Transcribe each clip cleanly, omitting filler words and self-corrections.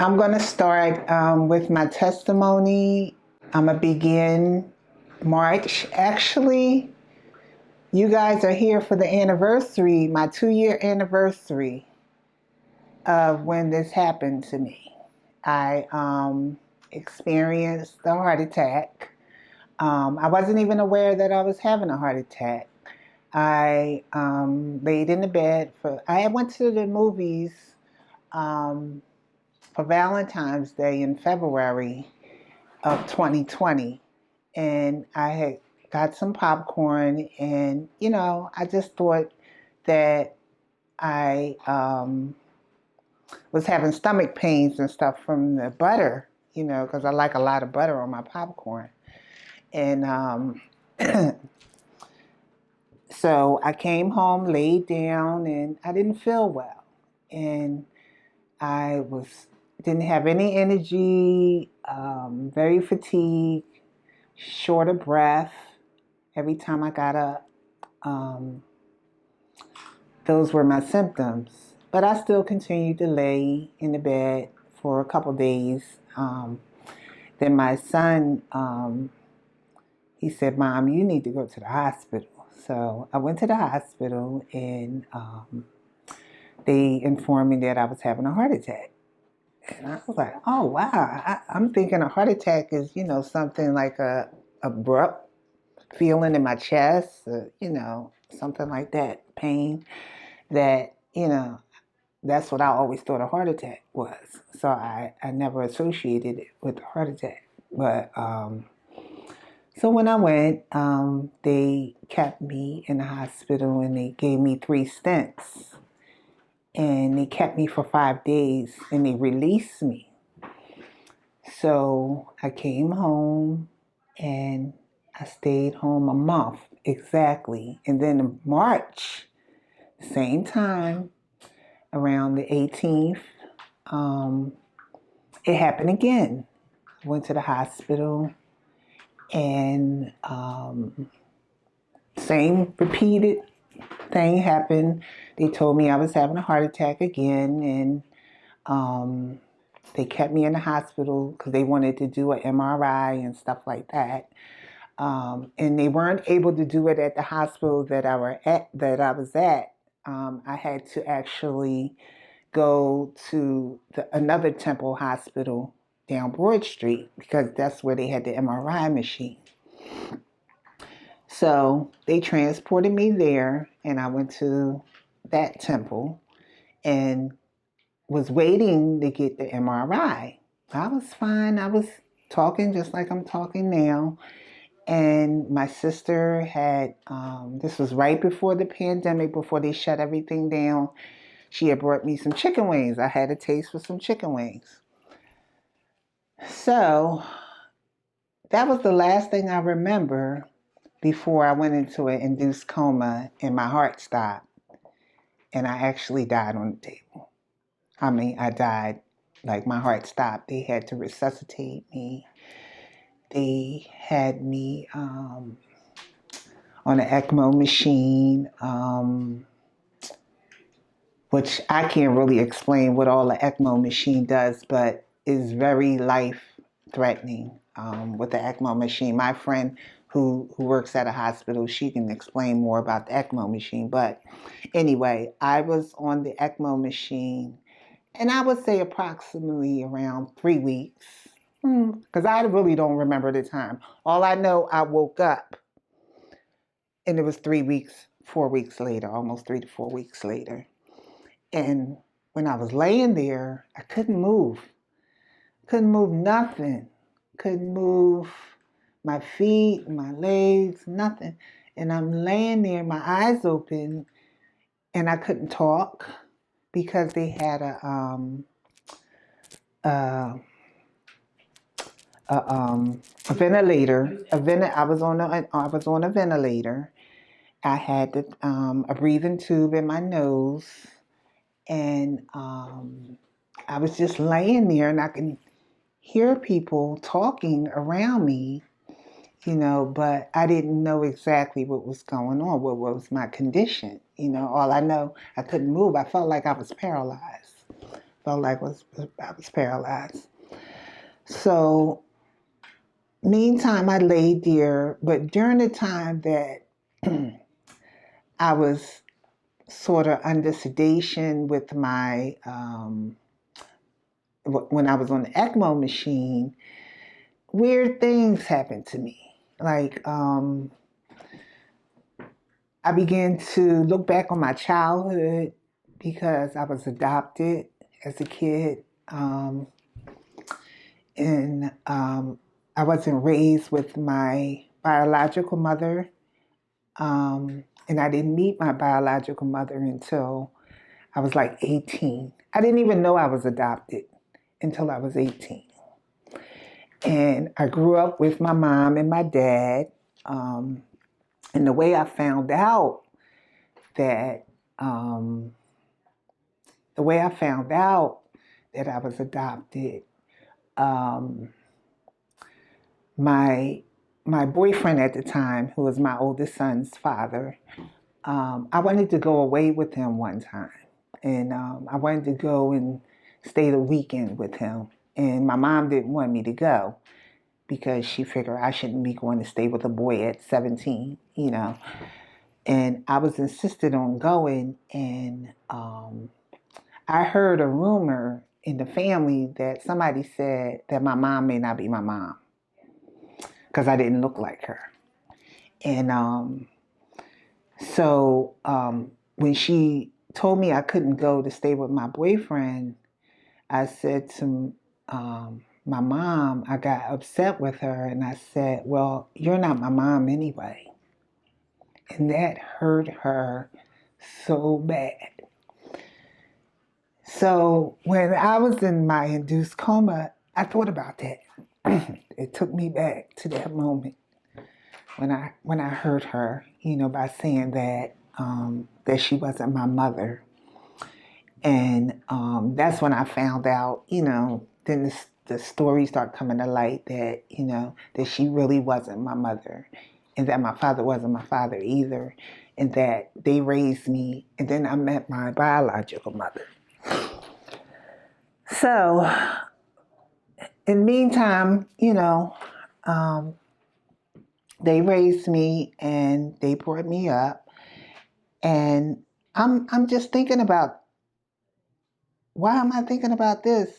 I'm going to start with my testimony. I'm going to begin March. Actually, you guys are here for the anniversary, my 2-year anniversary of when this happened to me. I experienced a heart attack. I wasn't even aware that I was having a heart attack. I laid in the bed I went to the movies for Valentine's Day in February of 2020. And I had got some popcorn, and, I just thought that I was having stomach pains and stuff from the butter, because I like a lot of butter on my popcorn. And so I came home, laid down, and I didn't feel well. And I didn't have any energy, very fatigued, short of breath every time I got up. Those were my symptoms. But I still continued to lay in the bed for a couple days. Then my son, he said, "Mom, you need to go to the hospital." So I went to the hospital, and they informed me that I was having a heart attack. And I was like, oh, wow. I'm thinking a heart attack is, something like a abrupt feeling in my chest, something like that, pain, that, that's what I always thought a heart attack was. So I never associated it with a heart attack. But so when I went, they kept me in the hospital, and they gave me 3 stents. And they kept me for 5 days, and they released me. So I came home, and I stayed home a month exactly. And then in March, same time, around the 18th, it happened again. I went to the hospital, and same repeated thing happened. They told me I was having a heart attack again, and they kept me in the hospital because they wanted to do an MRI and stuff like that. And they weren't able to do it at the hospital that I was at. I had to actually go to another Temple hospital down Broad Street because that's where they had the MRI machine. So they transported me there, and I went to that Temple and was waiting to get the MRI. I was fine. I was talking just like I'm talking now. And my sister had, this was right before the pandemic, before they shut everything down. She had brought me some chicken wings. I had a taste for some chicken wings. So that was the last thing I remember before I went into an induced coma and my heart stopped. And I actually died on the table. I died, like my heart stopped. They had to resuscitate me. They had me on an ECMO machine, which I can't really explain what all the ECMO machine does, but is very life-threatening with the ECMO machine. My friend who works at a hospital, she can explain more about the ECMO machine. But anyway, I was on the ECMO machine, and I would say approximately around 3 weeks, because I really don't remember the time. All I know, I woke up, and it was 3 weeks, 4 weeks later, almost 3 to 4 weeks later. And when I was laying there, I couldn't move. Couldn't move nothing. Couldn't move my feet, my legs, nothing. And I'm laying there, my eyes open, and I couldn't talk because they had a ventilator. I was on a ventilator. I had a breathing tube in my nose, and I was just laying there, and I could hear people talking around me, but I didn't know exactly what was going on, what was my condition. All I know, I couldn't move. I felt like I was paralyzed. Felt like I was paralyzed. So, meantime, I laid there, but during the time that I was sort of under sedation with my, when I was on the ECMO machine, weird things happened to me. Like, I began to look back on my childhood because I was adopted as a kid. And I wasn't raised with my biological mother. And I didn't meet my biological mother until I was like 18. I didn't even know I was adopted until I was 18. And I grew up with my mom and my dad. And the way I found out that, um, the way I found out that I was adopted, um, my my boyfriend at the time, who was my oldest son's father, I wanted to go away with him one time, and I wanted to go and stay the weekend with him. And my mom didn't want me to go because she figured I shouldn't be going to stay with a boy at 17, And I was insisted on going, and I heard a rumor in the family that somebody said that my mom may not be my mom because I didn't look like her. And when she told me I couldn't go to stay with my boyfriend, I said to my mom, I got upset with her, and I said, well, you're not my mom anyway. And that hurt her so bad. So when I was in my induced coma, I thought about that. It took me back to that moment when I hurt her, by saying that she wasn't my mother. And that's when I found out, then the stories start coming to light that, that she really wasn't my mother, and that my father wasn't my father either, and that they raised me, and then I met my biological mother. So, in the meantime, they raised me and they brought me up, and I'm just thinking about, why am I thinking about this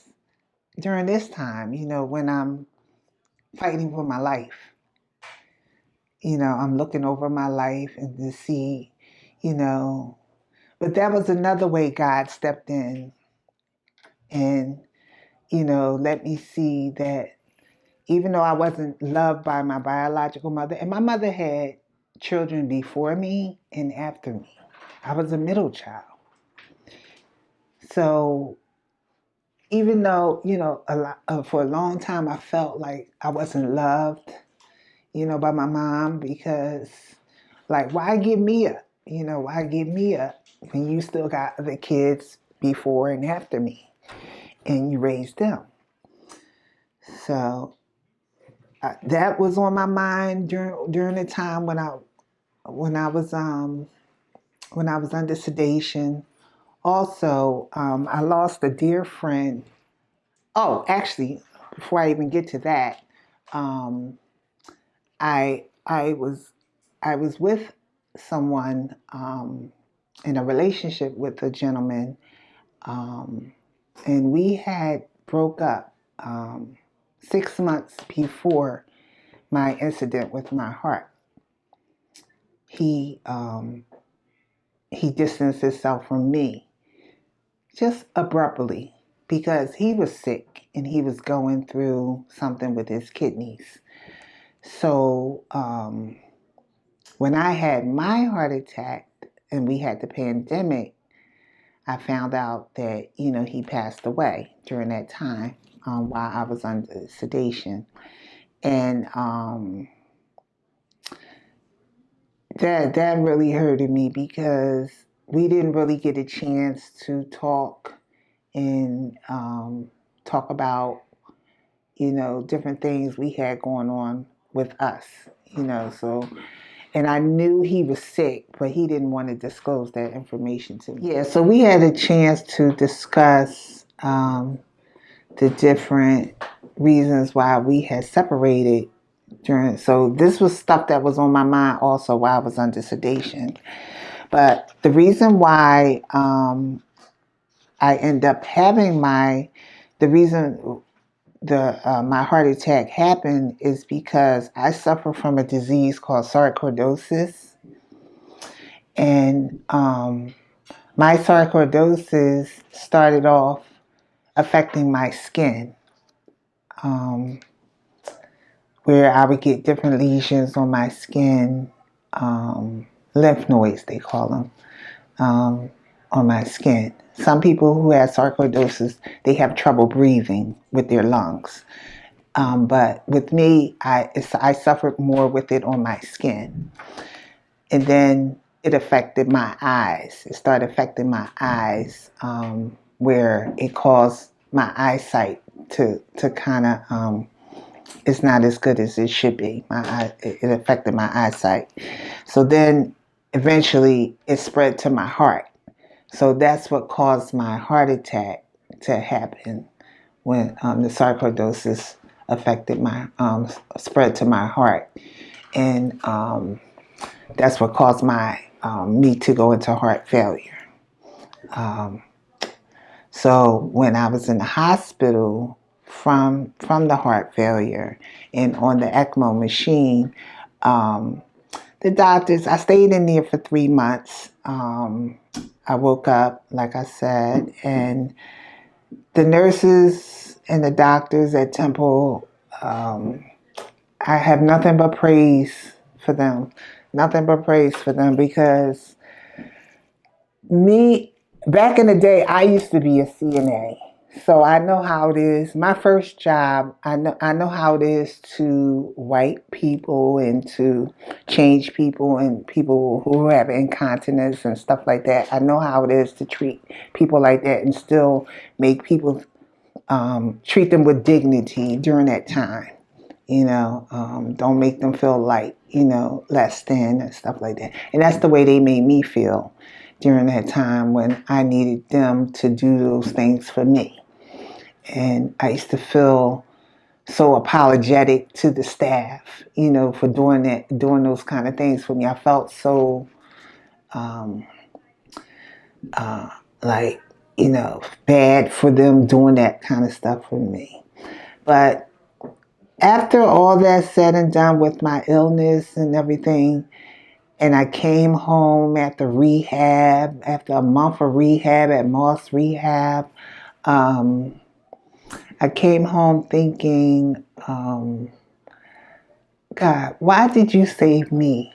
during this time, when I'm fighting for my life. I'm looking over my life and to see, but that was another way God stepped in and, let me see that even though I wasn't loved by my biological mother, and my mother had children before me and after me, I was a middle child. So even though, for a long time I felt like I wasn't loved, by my mom, because, like, why give me up? Why give me up when you still got other kids before and after me, and you raised them? So that was on my mind during the time when I was under sedation. Also, I lost a dear friend. Oh, actually, before I even get to that, um, I was with someone, in a relationship with a gentleman, um, and we had broke up 6 months before my incident with my heart. He he distanced himself from me just abruptly because he was sick and he was going through something with his kidneys. So when I had my heart attack and we had the pandemic, I found out that, he passed away during that time, while I was under sedation. And that really hurted me because we didn't really get a chance to talk and talk about, different things we had going on with us, so. And I knew he was sick, but he didn't want to disclose that information to me. Yeah, so we had a chance to discuss the different reasons why we had separated during. So this was stuff that was on my mind also while I was under sedation. But the reason why I end up having the reason my heart attack happened is because I suffer from a disease called sarcoidosis, and my sarcoidosis started off affecting my skin, um, where I would get different lesions on my skin, lymph nodes they call them, on my skin. Some people who have sarcoidosis, they have trouble breathing with their lungs. But with me, I suffered more with it on my skin. And then it affected my eyes. It started affecting my eyes, where it caused my eyesight to kind of, it's not as good as it should be. It affected my eyesight. So then eventually it spread to my heart. So that's what caused my heart attack to happen when the sarcoidosis affected spread to my heart. And that's what caused me to go into heart failure. So when I was in the hospital from the heart failure and on the ECMO machine, the doctors, I stayed in there for 3 months. I woke up, like I said, and the nurses and the doctors at Temple, I have nothing but praise for them. Nothing but praise for them, because back in the day, I used to be a CNA. So I know how it is. My first job, I know how it is to wipe people and to change people and people who have incontinence and stuff like that. I know how it is to treat people like that and still make people treat them with dignity during that time. Don't make them feel like, less than and stuff like that. And that's the way they made me feel during that time when I needed them to do those things for me. And I used to feel so apologetic to the staff, for doing those kind of things for me. I felt so, like, bad for them doing that kind of stuff for me. But after all that said and done with my illness and everything, and I came home after a month of rehab at Moss Rehab, I came home thinking, God, why did you save me?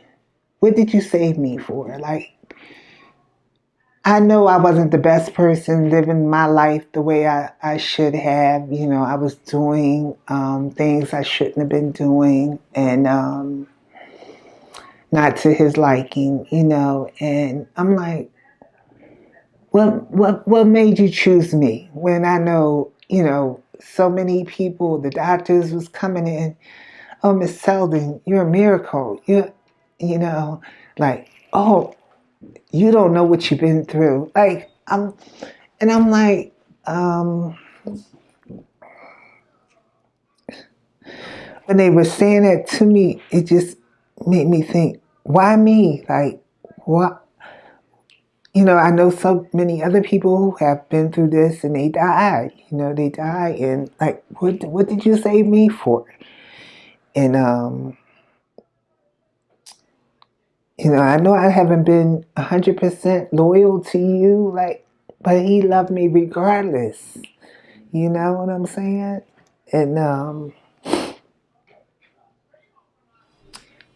What did you save me for? Like, I know I wasn't the best person living my life the way I should have. I was doing things I shouldn't have been doing, and not to his liking, and I'm like, what made you choose me when I know, so many people, the doctors was coming in, oh, Miss Selden, you're a miracle. Like, oh, you don't know what you've been through. Like, I'm like, when they were saying that to me, it just made me think, why me? Like, what? I know so many other people who have been through this and they died. They died, and like, what did you save me for? And I know I haven't been 100% loyal to you, like, but he loved me regardless. You know what I'm saying? And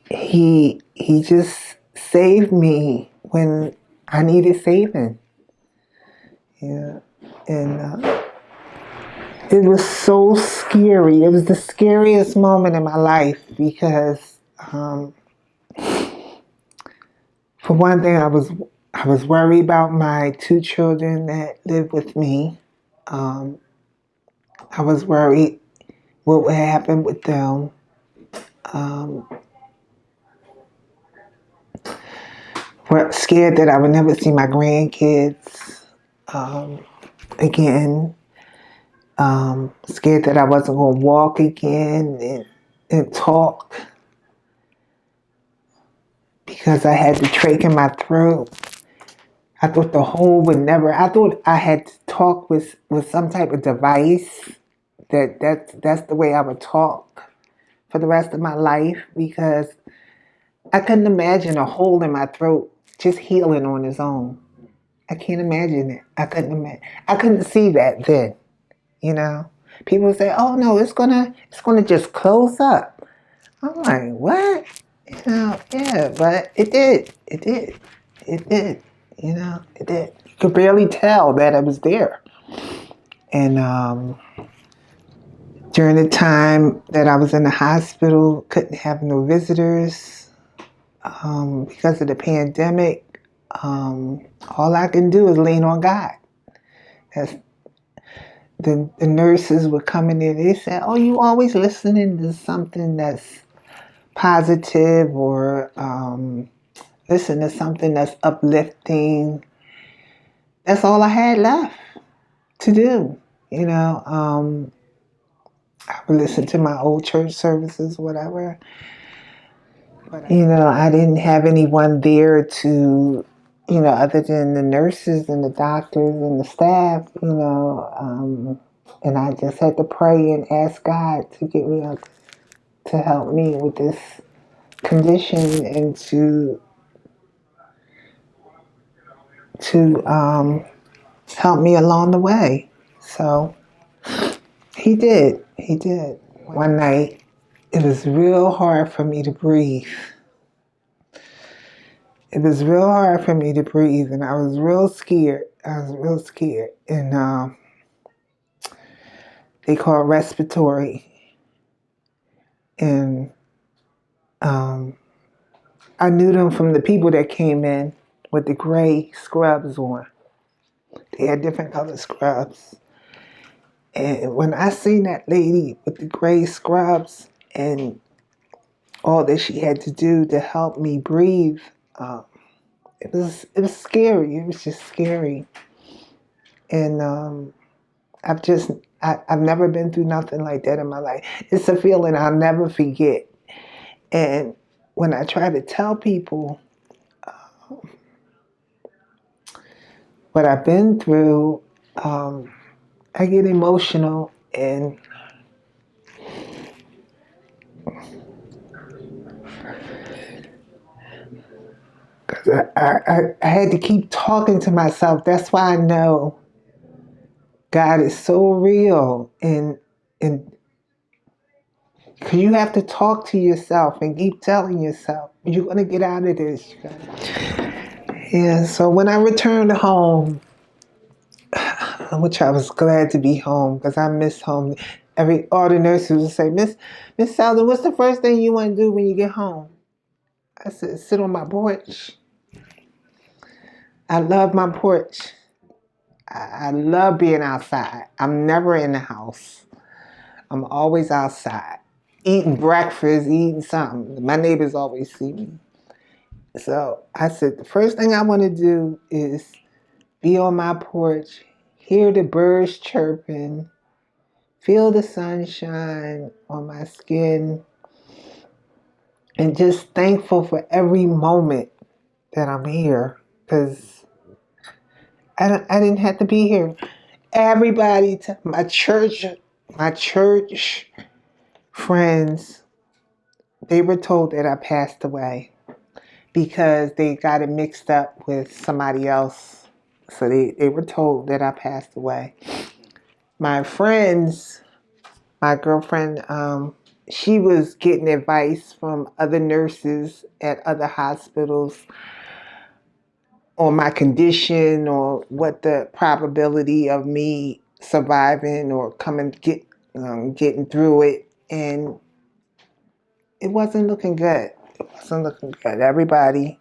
he just saved me when I needed saving. Yeah, and it was so scary. It was the scariest moment in my life because, for one thing, I was worried about my 2 children that live with me. I was worried what would happen with them. Scared that I would never see my grandkids again. Scared that I wasn't going to walk again and talk because I had the trach in my throat. I thought the hole would never. I thought I had to talk with some type of device. That's the way I would talk for the rest of my life, because I couldn't imagine a hole in my throat just healing on its own. I can't imagine it. I couldn't imagine. I couldn't see that then. You know, people say, "Oh no, it's gonna just close up." I'm like, what? You know, yeah, but it did. It did. It did. You know, it did. You could barely tell that it was there. And during the time that I was in the hospital, couldn't have no visitors because of the pandemic. All I can do is lean on God. That's, the nurses were coming in. They said, "Oh, you always listening to something that's positive, or listen to something that's uplifting." That's all I had left to do. You know, I would listen to my old church services, whatever. But you know, I didn't have anyone there to, other than the nurses and the doctors and the staff, and I just had to pray and ask God to get me up, to help me with this condition, and to help me along the way. So he did. He did. One night, it was real hard for me to breathe. It was real hard for me to breathe, and I was real scared. And they call it respiratory. And I knew them from the people that came in with the gray scrubs on. They had different color scrubs. And when I seen that lady with the gray scrubs and all that she had to do to help me breathe, it was scary. It was just scary. And I've never been through nothing like that in my life. It's a feeling I'll never forget. And when I try to tell people what I've been through, I get emotional, and because I had to keep talking to myself. That's why I know God is so real, and because you have to talk to yourself and keep telling yourself, you're going to get out of this. Yeah, so when I returned home, which I was glad to be home because I miss home. All the nurses would say, Miss Selden, what's the first thing you want to do when you get home? I said, sit on my porch. I love my porch. I love being outside. I'm never in the house. I'm always outside, eating breakfast, eating something. My neighbors always see me. So I said, the first thing I want to do is be on my porch, hear the birds chirping, feel the sunshine on my skin, and just thankful for every moment that I'm here, because I didn't have to be here. Everybody, my church friends, they were told that I passed away because they got it mixed up with somebody else. So they were told that I passed away. My friends, my girlfriend, she was getting advice from other nurses at other hospitals on my condition, or what the probability of me surviving or getting through it, and it wasn't looking good. It wasn't looking good. Everybody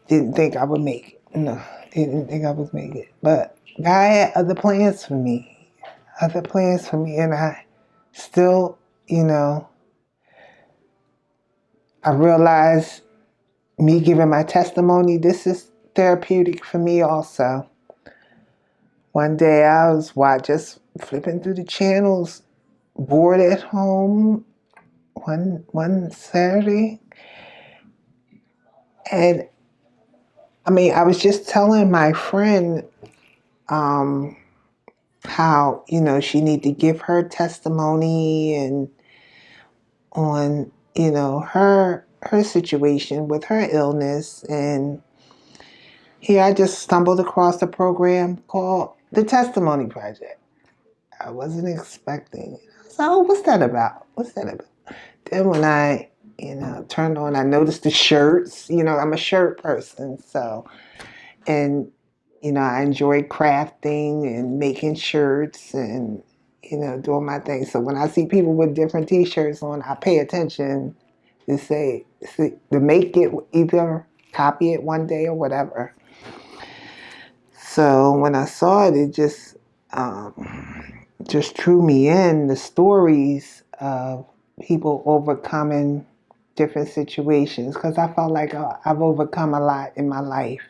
didn't think I would make it. No, they didn't think I would make it. But God had other plans for me. And I still, I realized, me giving my testimony, this is therapeutic for me also. One day I was just flipping through the channels, bored at home one Saturday, and I was just telling my friend um, how she need to give her testimony and on her situation with her illness. And here I just stumbled across a program called the Testimony Project. I wasn't expecting it. So what's that about? Then when I turned on, I noticed the shirts. I'm a shirt person, so. And I enjoy crafting and making shirts and doing my thing. So when I see people with different T-shirts on, I pay attention to to make it, either copy it one day or whatever. So when I saw it, it just drew me in. The stories of people overcoming different situations, because I felt like I've overcome a lot in my life.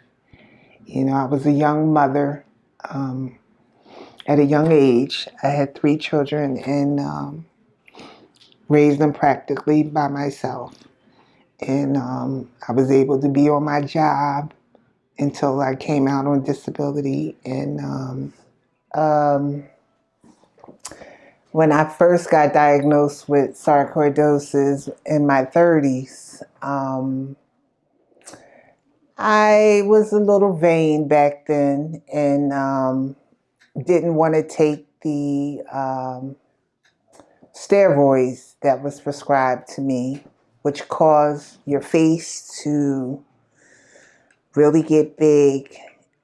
I was a young mother at a young age. I had 3 children and raised them practically by myself. And I was able to be on my job until I came out on disability. And when I first got diagnosed with sarcoidosis in my 30s, I was a little vain back then and didn't want to take the steroids that was prescribed to me, which caused your face to really get big,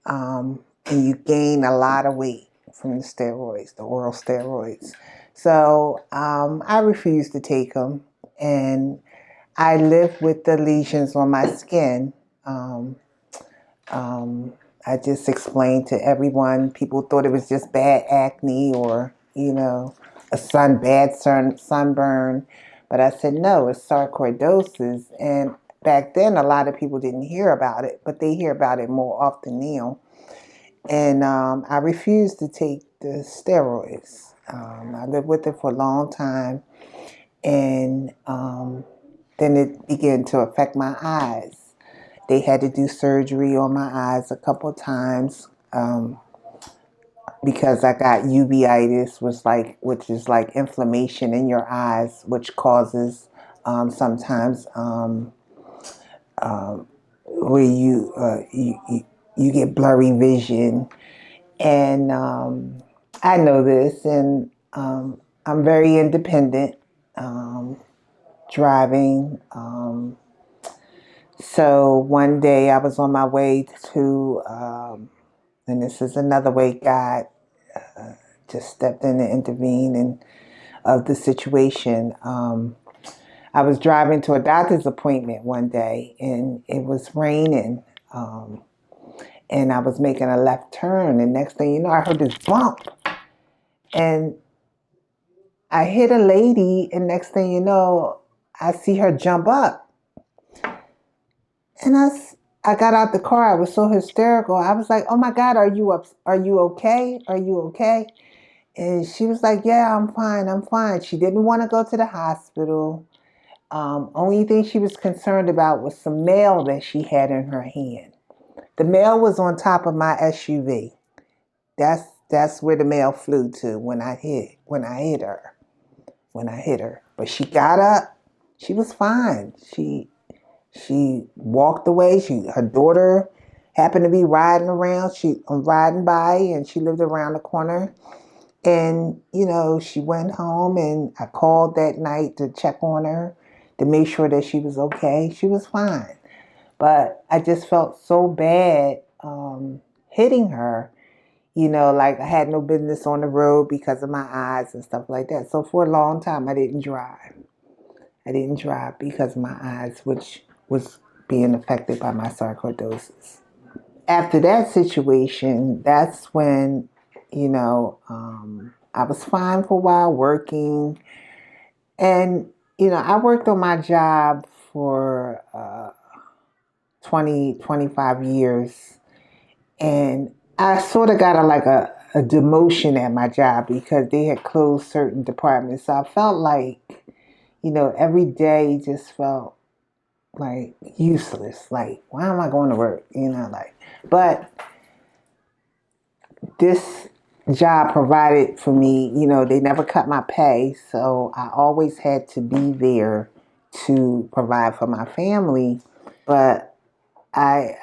and you gain a lot of weight from the steroids, the oral steroids. So I refused to take them, and I lived with the lesions on my skin. I just explained to everyone. People thought it was just bad acne or, a sunburn. But I said, no, it's sarcoidosis. And back then, a lot of people didn't hear about it, but they hear about it more often now. And I refused to take the steroids. I lived with it for a long time. And then it began to affect my eyes. They had to do surgery on my eyes a couple of times because I got uveitis, which is like inflammation in your eyes, which causes sometimes where you get blurry vision. And I know this, and I'm very independent, driving. So one day I was on my way to, and this is another way God just stepped in and intervened and of the situation. I was driving to a doctor's appointment one day, and it was raining, and I was making a left turn, and next thing you know, I heard this bump, and I hit a lady, and next thing you know, I see her jump up, and I got out the car. I was so hysterical. I was like, "Oh my God, are you up? Are you okay? Are you okay?" And she was like, "Yeah, I'm fine. I'm fine." She didn't want to go to the hospital. Only thing she was concerned about was some mail that she had in her hand. The mail was on top of my SUV. That's where the mail flew to when I hit her. But she got up. She was fine. She walked away. Her daughter happened to be riding around. She riding by, and she lived around the corner. And she went home, and I called that night to check on her to make sure that she was okay. She was fine. But I just felt so bad hitting her, like I had no business on the road because of my eyes and stuff like that. So for a long time, I didn't drive. I didn't drive because of my eyes, which was being affected by my sarcoidosis. After that situation, that's when, I was fine for a while working. And, I worked on my job for 20, 25 years. And I sort of got a demotion at my job because they had closed certain departments. So I felt like, every day just felt like useless. Like, why am I going to work? But this job provided for me, they never cut my pay. So I always had to be there to provide for my family. But I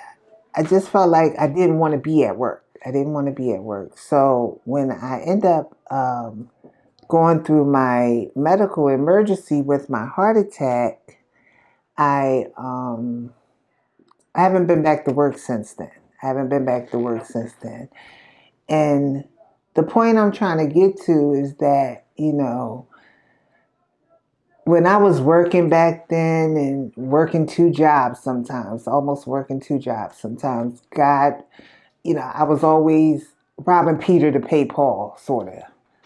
I just felt like I didn't want to be at work. I didn't want to be at work. So when I end up going through my medical emergency with my heart attack, I I haven't been back to work since then. I haven't been back to work since then. And the point I'm trying to get to is that, when I was working back then and working two jobs sometimes, almost working two jobs sometimes, God, I was always robbing Peter to pay Paul, sort of.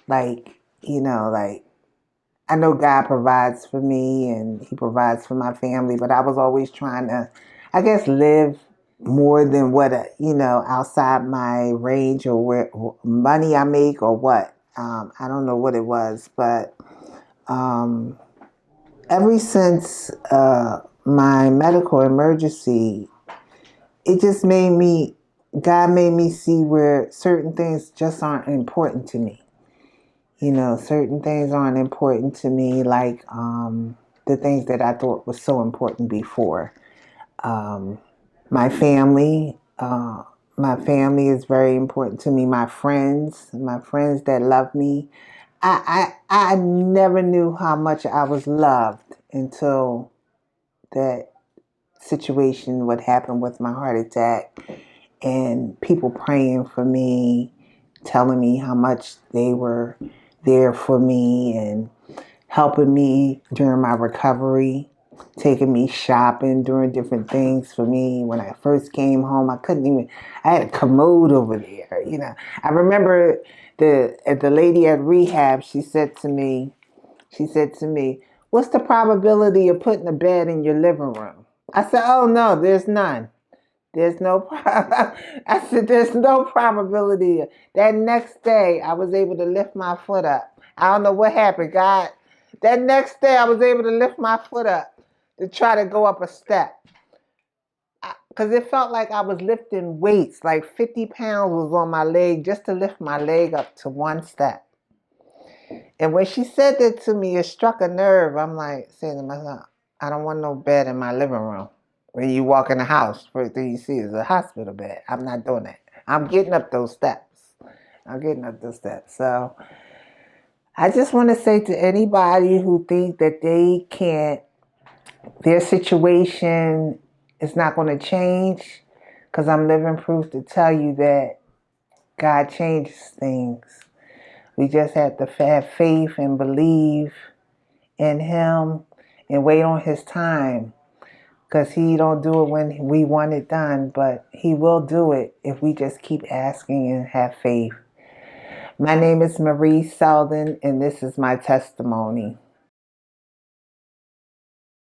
Like, I know God provides for me and He provides for my family, but I was always trying to, I guess, live more than what, outside my range or where money I make or what. I don't know what it was, but um, ever since my medical emergency, it just God made me see where certain things just aren't important to me. Certain things aren't important to me, like the things that I thought was so important before. Um, my family, my family is very important to me. My friends that love me. I never knew how much I was loved until that situation, what happened with my heart attack, and people praying for me, telling me how much they were there for me and helping me during my recovery, taking me shopping, doing different things for me. When I first came home, I had a commode over there. I remember the lady at rehab, she said to me, "What's the probability of putting a bed in your living room?" I said, "Oh no, there's none. There's no problem." I said, "There's no probability." That next day, I was able to lift my foot up. I don't know what happened, God. That next day, I was able to lift my foot up to try to go up a step. Because it felt like I was lifting weights, like 50 pounds was on my leg just to lift my leg up to one step. And when she said that to me, it struck a nerve. I'm like saying to myself, I don't want no bed in my living room. When you walk in the house, first thing you see is a hospital bed. I'm not doing that. I'm getting up those steps. I'm getting up those steps. So I just want to say to anybody who think that their situation is not going to change, because I'm living proof to tell you that God changes things. We just have to have faith and believe in Him and wait on His time. Because He don't do it when we want it done, but He will do it if we just keep asking and have faith. My name is Marie Selden, and this is my testimony.